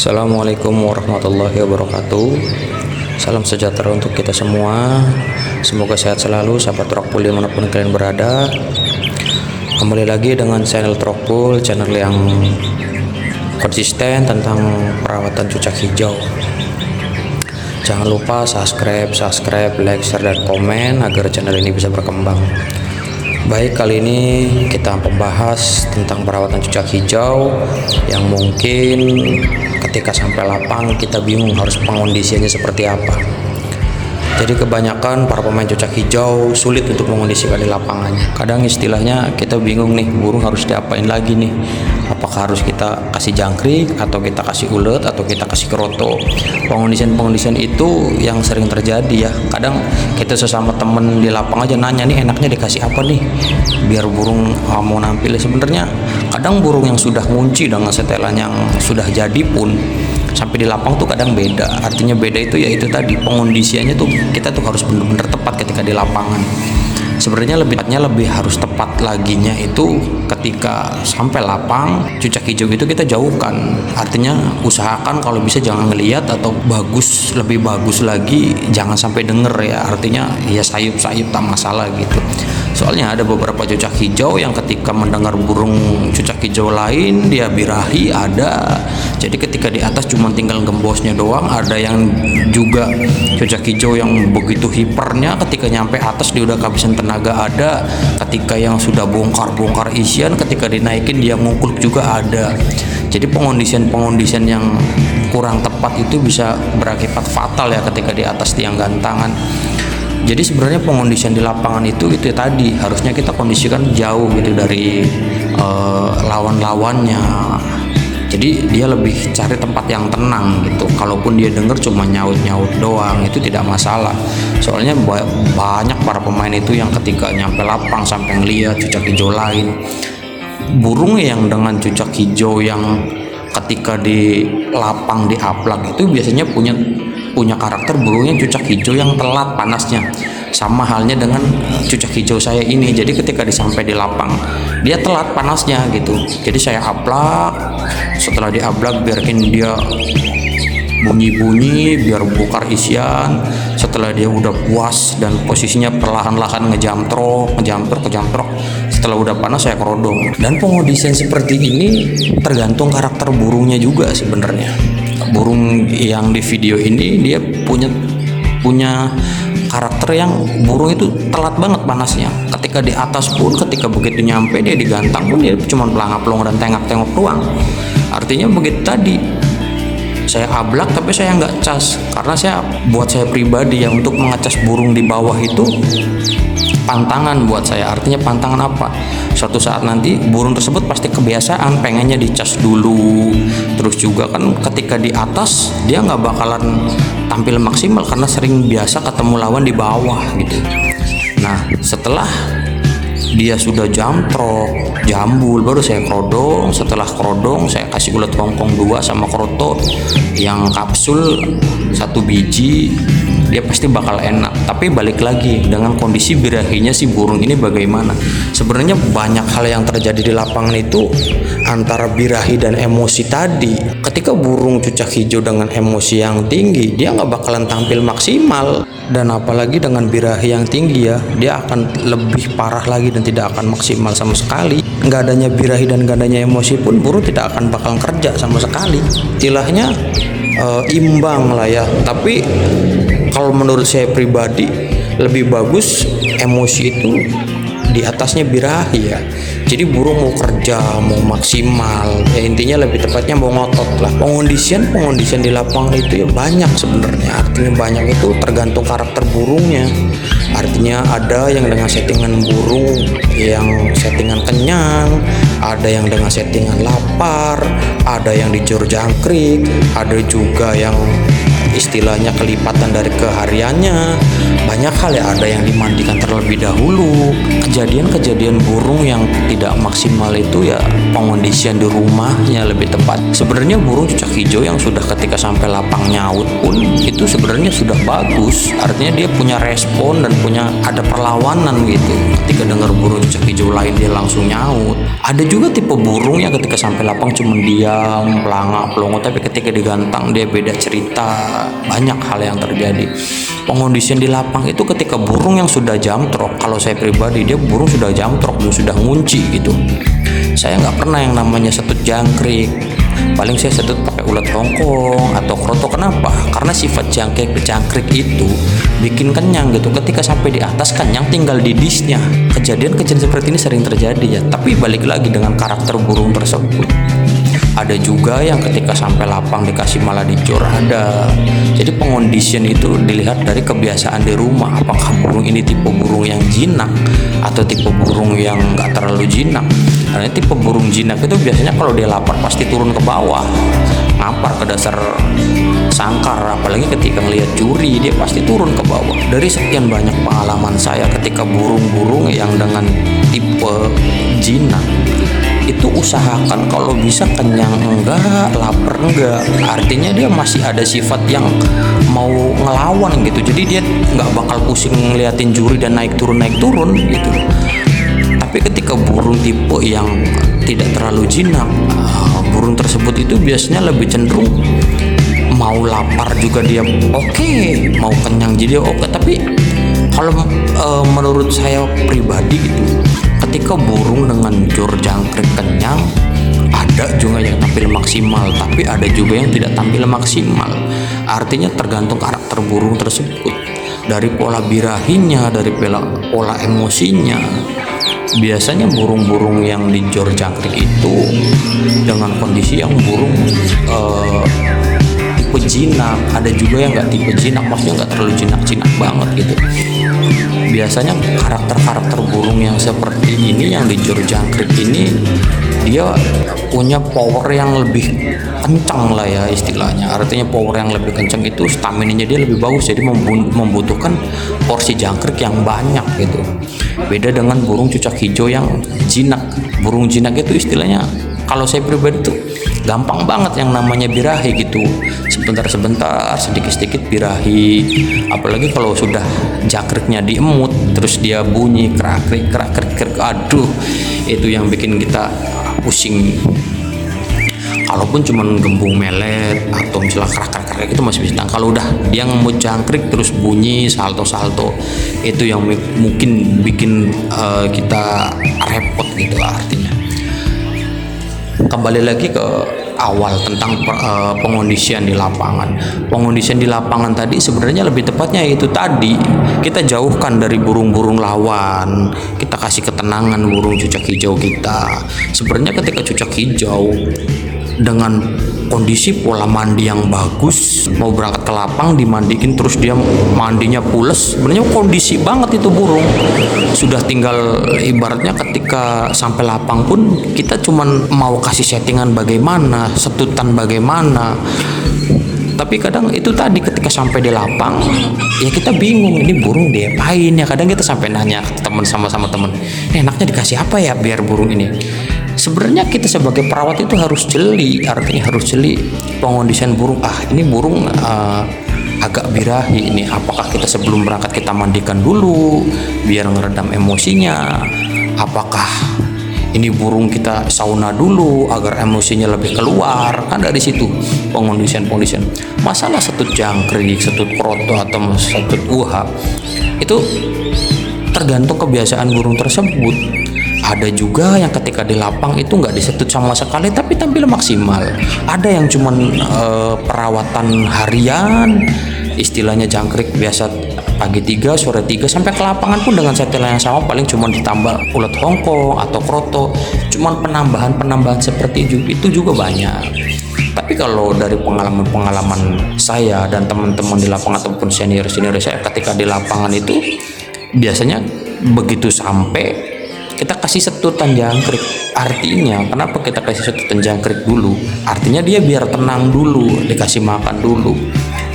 Assalamualaikum warahmatullahi wabarakatuh. Salam sejahtera untuk kita semua. Semoga sehat selalu sahabat Rockpool dimanapun kalian berada. Kembali lagi dengan channel Rockpool, channel yang konsisten tentang perawatan cucak hijau. Jangan lupa subscribe, like, share, dan komen agar channel ini bisa berkembang. Baik, kali ini kita membahas tentang perawatan cucak hijau yang mungkin ketika sampai lapang kita bingung harus pengondisiannya seperti apa. Jadi kebanyakan para pemain cucak hijau sulit untuk mengondisikan di lapangannya. Kadang istilahnya kita bingung nih, burung harus diapain lagi nih. Apakah harus kita kasih jangkrik, atau kita kasih ulet, atau kita kasih keroto. Pengondisian itu yang sering terjadi ya. Kadang kita sesama temen di lapang aja nanya, nih enaknya dikasih apa nih biar burung mau nampil. Sebenarnya kadang burung yang sudah ngunci dengan setelan yang sudah jadi pun sampai di lapang tuh kadang beda. Artinya beda itu ya itu tadi, pengondisiannya tuh kita tuh harus benar-benar tepat ketika di lapangan. Sebenarnya lebih harus tepat laginya itu ketika sampai lapang cucak hijau itu kita jauhkan. Artinya usahakan kalau bisa jangan ngelihat, atau lebih bagus lagi jangan sampai denger ya. Artinya ya sayup-sayup tak masalah gitu. Soalnya ada beberapa cucak hijau yang ketika mendengar burung cucak hijau lain dia birahi ada. Jadi ketika di atas cuma tinggal gembosnya doang. Ada yang juga cucak hijau yang begitu hipernya ketika nyampe atas dia udah kehabisan tenaga ada. Ketika yang sudah bongkar isian ketika dinaikin dia ngungkul juga ada. Jadi pengondisian yang kurang tepat itu bisa berakibat fatal ya ketika di atas tiang gantangan. Jadi sebenarnya pengondisian di lapangan itu tadi harusnya kita kondisikan jauh gitu dari lawan-lawannya. Jadi dia lebih cari tempat yang tenang gitu. Kalaupun dia denger cuma nyaut-nyaut doang itu tidak masalah. Soalnya banyak para pemain itu yang ketika nyampe lapang sampai ngeliat cucak hijau lain. Burung yang dengan cucak hijau yang ketika di lapang di aplak itu biasanya punya karakter burungnya cucak hijau yang telat panasnya. Sama halnya dengan cucak hijau saya ini. Jadi ketika sampai di lapang dia telat panasnya gitu. Jadi saya aplak, setelah diablak biarkan dia bunyi-bunyi biar bongkar isian. Setelah dia udah puas dan posisinya perlahan-lahan ngejamtrok. Setelah udah panas saya kerodong. Dan pengondisian seperti ini tergantung karakter burungnya juga sebenarnya. Burung yang di video ini dia punya karakter yang burung itu telat banget panasnya. Ketika di atas pun ketika begitu nyampe dia digantang pun dia cuma pelangap-pelong dan tengok-tengok doang. Artinya begitu tadi saya ablak tapi saya nggak cas, karena buat saya pribadi yang untuk mengecas burung di bawah itu pantangan buat saya. Artinya pantangan apa? Suatu saat nanti burung tersebut pasti kebiasaan pengennya dicas dulu. Terus juga kan ketika di atas dia nggak bakalan tampil maksimal karena sering biasa ketemu lawan di bawah gitu. Nah setelah dia sudah jambul baru saya kerodong. Setelah kerodong saya kasih ulet hongkong 2 sama kroto yang kapsul 1 biji. Dia pasti bakal enak. Tapi balik lagi dengan kondisi birahinya si burung ini bagaimana. Sebenarnya banyak hal yang terjadi di lapangan itu antara birahi dan emosi tadi. Ketika burung cucak hijau dengan emosi yang tinggi dia nggak bakalan tampil maksimal. Dan apalagi dengan birahi yang tinggi ya, dia akan lebih parah lagi dan tidak akan maksimal sama sekali. Nggak adanya birahi dan nggak adanya emosi pun burung tidak akan bakal kerja sama sekali. Istilahnya imbang lah ya. Tapi kalau menurut saya pribadi lebih bagus emosi itu di atasnya birahi ya. Jadi burung mau kerja, mau maksimal ya, intinya lebih tepatnya mau ngotot lah. Pengondisian di lapangan itu ya banyak sebenarnya. Artinya banyak itu tergantung karakter burungnya. Artinya ada yang dengan settingan burung yang settingan kenyang, ada yang dengan settingan lapar, ada yang dicur jangkrik, ada juga yang istilahnya kelipatan dari kehariannya. Banyak hal ya, ada yang dimandikan terlebih dahulu. Kejadian-kejadian burung yang tidak maksimal itu ya pengondisian di rumahnya lebih tepat. Sebenarnya burung cucak hijau yang sudah ketika sampai lapang nyaut pun itu sebenarnya sudah bagus. Artinya dia punya respon dan punya ada perlawanan gitu. Ketika dengar burung cucak hijau lain dia langsung nyaut. Ada juga tipe burung yang ketika sampai lapang cuma diam, pelangak, pelongo, tapi ketika digantang dia beda cerita. Banyak hal yang terjadi. Pengondisian di lapang itu ketika burung yang sudah jamtrok, kalau saya pribadi dia burung sudah jamtrok dan sudah ngunci gitu. Saya nggak pernah yang namanya setut jangkrik. Paling saya setut pakai ulat Hongkong atau kroto. Kenapa? Karena sifat jangkrik itu bikin kenyang gitu. Ketika sampai di atas kenyang tinggal di disnya. Kejadian-kejadian seperti ini sering terjadi ya. Tapi balik lagi dengan karakter burung tersebut. Ada juga yang ketika sampai lapang dikasih malah dicur, ada. Jadi pengondisian itu dilihat dari kebiasaan di rumah. Apakah burung ini tipe burung yang jinak atau tipe burung yang nggak terlalu jinak. Karena tipe burung jinak itu biasanya kalau dia lapar pasti turun ke bawah, ngampar ke dasar sangkar. Apalagi ketika ngelihat curi dia pasti turun ke bawah. Dari sekian banyak pengalaman saya ketika burung-burung yang dengan tipe jinak itu usahakan kalau bisa kenyang enggak, lapar enggak. Artinya dia masih ada sifat yang mau ngelawan gitu. Jadi dia nggak bakal pusing ngeliatin juri dan naik turun gitu. Tapi ketika burung tipe yang tidak terlalu jinak, burung tersebut itu biasanya lebih cenderung mau lapar juga dia oke, mau kenyang jadi oke. Tapi kalau menurut saya pribadi gitu, ketika burung dengan jor jangkrik kenyang, ada juga yang tampil maksimal, tapi ada juga yang tidak tampil maksimal. Artinya tergantung karakter burung tersebut, dari pola birahinya, dari pola emosinya. Biasanya burung-burung yang di jor jangkrik itu dengan kondisi yang burung tipe jinak, ada juga yang nggak tipe jinak, maksudnya nggak terlalu jinak banget gitu. Biasanya karakter burung yang seperti ini yang di jor jangkrik ini dia punya power yang lebih kencang lah ya istilahnya. Artinya power yang lebih kencang itu stamina-nya dia lebih bagus, jadi membutuhkan porsi jangkrik yang banyak gitu. Beda dengan burung cucak hijau yang jinak. Burung jinak itu istilahnya kalau saya pribadi tuh gampang banget yang namanya birahi gitu. Sebentar sedikit birahi. Apalagi kalau sudah jangkriknya diemut terus dia bunyi krak-krik. Aduh, itu yang bikin kita pusing. Kalaupun cuman gembung melet atau misalnya krak itu masih bisa. Kalau udah dia ngemut jangkrik terus bunyi salto itu yang mungkin bikin kita repot gitu artinya. Kembali lagi ke awal tentang pengondisian di lapangan. Pengondisian di lapangan tadi sebenarnya lebih tepatnya itu tadi, kita jauhkan dari burung-burung lawan, kita kasih ketenangan burung cucak hijau kita. Sebenarnya ketika cucak hijau dengan kondisi pola mandi yang bagus, mau berangkat ke lapang dimandiin terus dia mandinya pules, sebenarnya kondisi banget itu burung. Sudah tinggal ibaratnya ketika sampai lapang pun kita cuman mau kasih settingan bagaimana, setutan bagaimana. Tapi kadang itu tadi ketika sampai di lapang ya kita bingung ini burung diapain ya. Kadang kita sampai nanya ke teman sama teman, enaknya dikasih apa ya biar burung ini. Sebenarnya kita sebagai perawat itu harus jeli, artinya harus jeli pengondisian burung. Ini burung agak birahi ini, apakah kita sebelum berangkat kita mandikan dulu biar ngeredam emosinya? Apakah ini burung kita sauna dulu agar emosinya lebih keluar? Kan dari situ pengondisian. Masalah setut jangkrik, setut kroto atau setut uha itu tergantung kebiasaan burung tersebut. Ada juga yang ketika di lapang itu nggak disetut sama sekali tapi tampil maksimal. Ada yang cuman perawatan harian, istilahnya jangkrik biasa pagi 3, sore 3, sampai ke lapangan pun dengan setelan yang sama, paling cuman ditambah ulat Hongkong atau kroto. Cuman penambahan seperti itu juga banyak. Tapi kalau dari pengalaman saya dan teman-teman di lapangan ataupun senior saya ketika di lapangan itu biasanya begitu sampai kita kasih setutan jangkrik. Artinya kenapa kita kasih setutan jangkrik dulu? Artinya dia biar tenang dulu, dikasih makan dulu.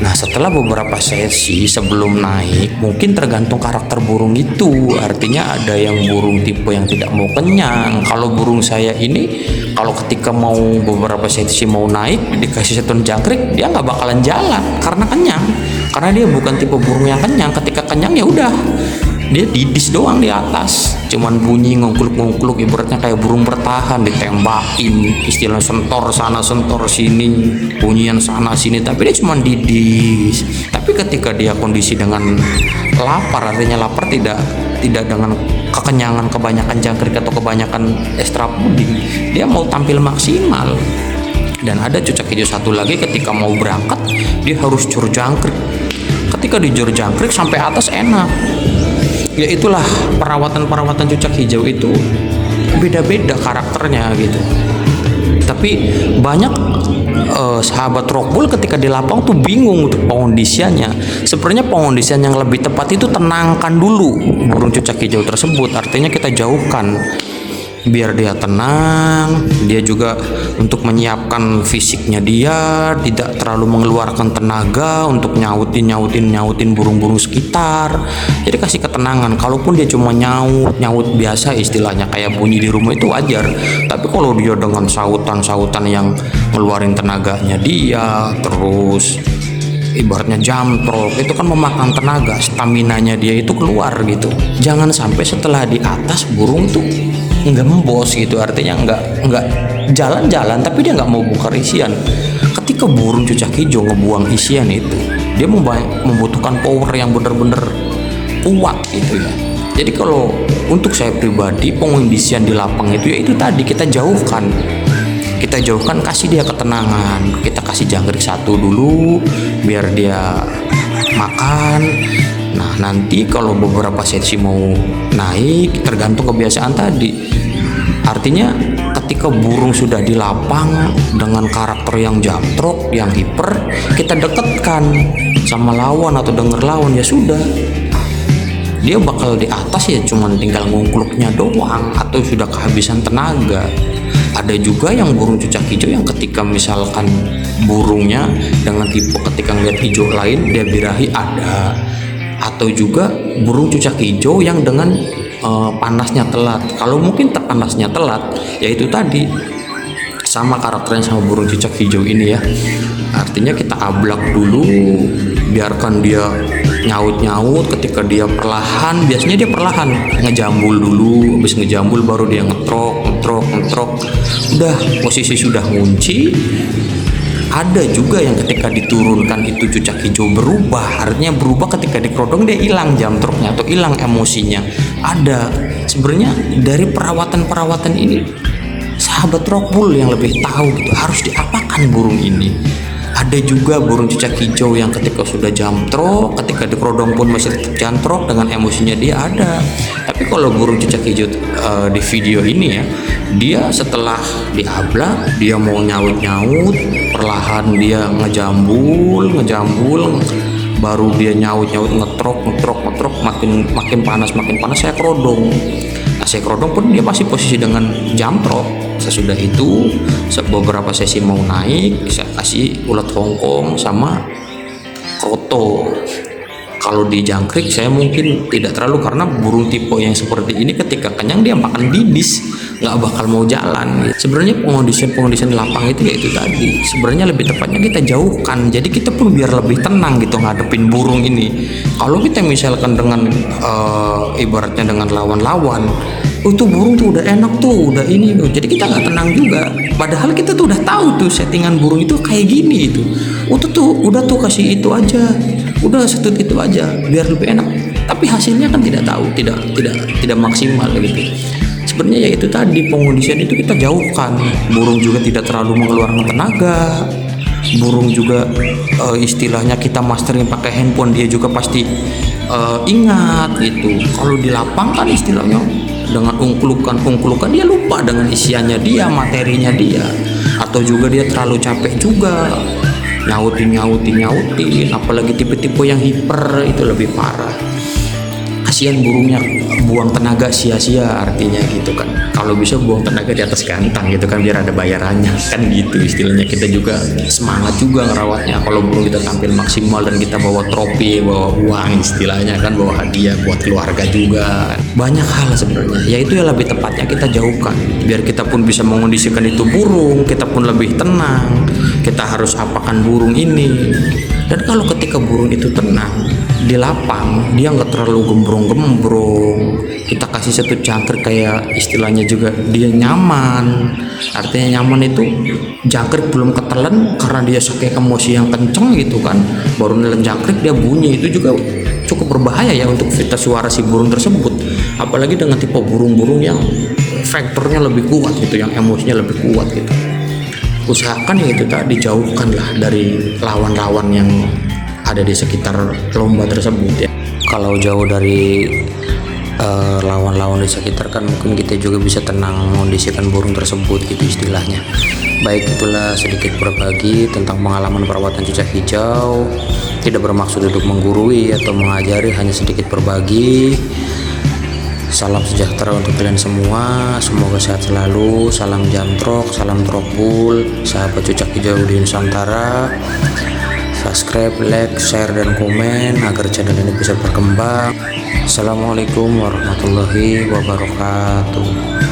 Nah, setelah beberapa sesi sebelum naik, mungkin tergantung karakter burung itu. Artinya ada yang burung tipe yang tidak mau kenyang. Kalau burung saya ini, kalau ketika mau beberapa sesi mau naik, dikasih seton jangkrik, dia nggak bakalan jalan karena kenyang. Karena dia bukan tipe burung yang kenyang. Ketika kenyang ya udah, dia didis doang di atas, cuman bunyi ngungkluk-ngungkluk, ibaratnya kayak burung bertahan, ditembakin, istilah sentor sana sentor sini, bunyian sana sini, tapi dia cuman didis. Tapi ketika dia kondisi dengan lapar, artinya lapar tidak dengan kekenyangan, kebanyakan jangkrik atau kebanyakan ekstra puding, dia mau tampil maksimal. Dan ada cucak hijau satu lagi, ketika mau berangkat dia harus jor jangkrik. Ketika di jor jangkrik sampai atas enak. Ya itulah, perawatan cucak hijau itu beda-beda karakternya gitu. Tapi banyak sahabat rockbull ketika di lapang tuh bingung untuk pengondisiannya. Sebenarnya pengondisian yang lebih tepat itu tenangkan dulu burung cucak hijau tersebut. Artinya kita jauhkan biar dia tenang, dia juga untuk menyiapkan fisiknya, dia tidak terlalu mengeluarkan tenaga untuk nyautin burung-burung sekitar. Jadi kasih ketenangan. Kalaupun dia cuma nyaut biasa, istilahnya kayak bunyi di rumah, itu wajar. Tapi kalau dia dengan sautan yang ngeluarin tenaganya dia, terus ibaratnya jamtrok, itu kan memakan tenaga, staminanya dia itu keluar gitu. Jangan sampai setelah di atas burung tuh ngembos gitu, artinya nggak jalan-jalan tapi dia nggak mau buka isian. Ketika burung cucak hijau ngebuang isian itu, dia membutuhkan power yang benar-benar kuat gitu ya. Jadi kalau untuk saya pribadi, pengondisian di lapang itu ya itu tadi, kita jauhkan, kasih dia ketenangan, kita kasih jangkrik satu dulu biar dia makan. Nah, nanti kalau beberapa sesi mau naik, tergantung kebiasaan tadi. Artinya ketika burung sudah di lapang dengan karakter yang jamtrok, yang hiper, kita dekatkan sama lawan atau denger lawan, ya sudah, dia bakal di atas ya cuman tinggal ngungkluknya doang atau sudah kehabisan tenaga. Ada juga yang burung cucak hijau yang ketika misalkan burungnya dengan tipe ketika ngeliat hijau lain dia birahi, ada. Atau juga burung cucak hijau yang dengan panasnya telat. Kalau mungkin panasnya telat, yaitu tadi sama karakternya sama burung cucak hijau ini ya. Artinya kita ablak dulu, biarkan dia nyaut-nyaut. Ketika dia perlahan, biasanya dia perlahan ngejambul dulu, habis ngejambul baru dia ngetrok. Udah posisi sudah ngunci. Ada juga yang ketika diturunkan itu cucak hijau berubah, artinya berubah ketika dikerodong dia hilang jamtroknya atau hilang emosinya. Ada. Sebenarnya dari perawatan ini sahabat rockbull yang lebih tahu gitu, harus diapakan burung ini. Ada juga burung cucak hijau yang ketika sudah jamtrok, ketika dikerodong pun masih tetap jamtrok, dengan emosinya dia ada. Tapi kalau burung cucak hijau di video ini ya, dia setelah diablak, dia mau nyaut-nyaut, perlahan dia ngejambul, baru dia nyaut-nyaut, ngetrok, makin panas saya kerodong. Nah, saya kerodong pun dia masih posisi dengan jamtrok. Sesudah itu beberapa sesi mau naik, saya kasih ulat Hongkong sama kroto. Kalau di jangkrik saya mungkin tidak terlalu, karena burung tipe yang seperti ini ketika kenyang dia makan didis, nggak bakal mau jalan. Sebenarnya pengondisian di lapang itu ya itu tadi. Sebenarnya lebih tepatnya kita jauhkan, jadi kita pun biar lebih tenang gitu ngadepin burung ini. Kalau kita misalkan dengan ibaratnya dengan lawan-lawan, tuh burung tuh udah enak tuh, udah ini tuh, jadi kita nggak tenang juga. Padahal kita tuh udah tahu tuh settingan burung itu kayak gini itu. Udah tuh kasih itu aja, udah setut itu aja biar lebih enak. Tapi hasilnya kan tidak tahu, tidak maksimal gitu. Sebenarnya ya itu tadi, pengondisian itu kita jauhkan. Burung juga tidak terlalu mengeluarkan tenaga. Burung juga istilahnya kita mastering pakai handphone, dia juga pasti ingat gitu. Kalau di lapang kan istilahnya dengan ungkulukan dia lupa dengan isiannya dia, materinya dia. Atau juga dia terlalu capek juga nyautin, apalagi tipe-tipe yang hiper itu lebih parah. kasihan burungnya buang tenaga sia-sia, artinya gitu kan. Kalau bisa buang tenaga di atas gantang gitu kan, biar ada bayarannya kan gitu istilahnya. Kita juga semangat juga ngerawatnya. Kalau burung kita tampil maksimal dan kita bawa trofi, bawa uang istilahnya kan, bawa hadiah buat keluarga juga. Banyak hal sebenarnya, yaitu ya lebih tepatnya kita jauhkan, biar kita pun bisa mengondisikan itu burung, kita pun lebih tenang. Kita harus apakan burung ini. Dan kalau ketika burung itu tenang di lapang, dia nggak terlalu gembrong-gembrong, kita kasih satu jangkrik kayak istilahnya juga dia nyaman. Artinya nyaman itu jangkrik belum ketelan karena dia saking emosi yang kenceng gitu kan, baru nelen jangkrik dia bunyi, itu juga cukup berbahaya ya untuk vita suara si burung tersebut. Apalagi dengan tipe burung-burung yang faktornya lebih kuat gitu, yang emosinya lebih kuat gitu. Usahakan ya itu tadi, jauhkan lah dari lawan-lawan yang ada di sekitar lomba tersebut ya. Kalau jauh dari lawan-lawan di sekitar kan mungkin kita juga bisa tenang mengondisikan burung tersebut gitu istilahnya. Baik, itulah sedikit berbagi tentang pengalaman perawatan cucak hijau. Tidak bermaksud untuk menggurui atau mengajari, hanya sedikit berbagi. Salam sejahtera untuk kalian semua, semoga sehat selalu. Salam jamtrok, salam trokbul, sahabat cucak hijau di Nusantara. Subscribe, like, share, dan komen agar channel ini bisa berkembang. Assalamualaikum warahmatullahi wabarakatuh.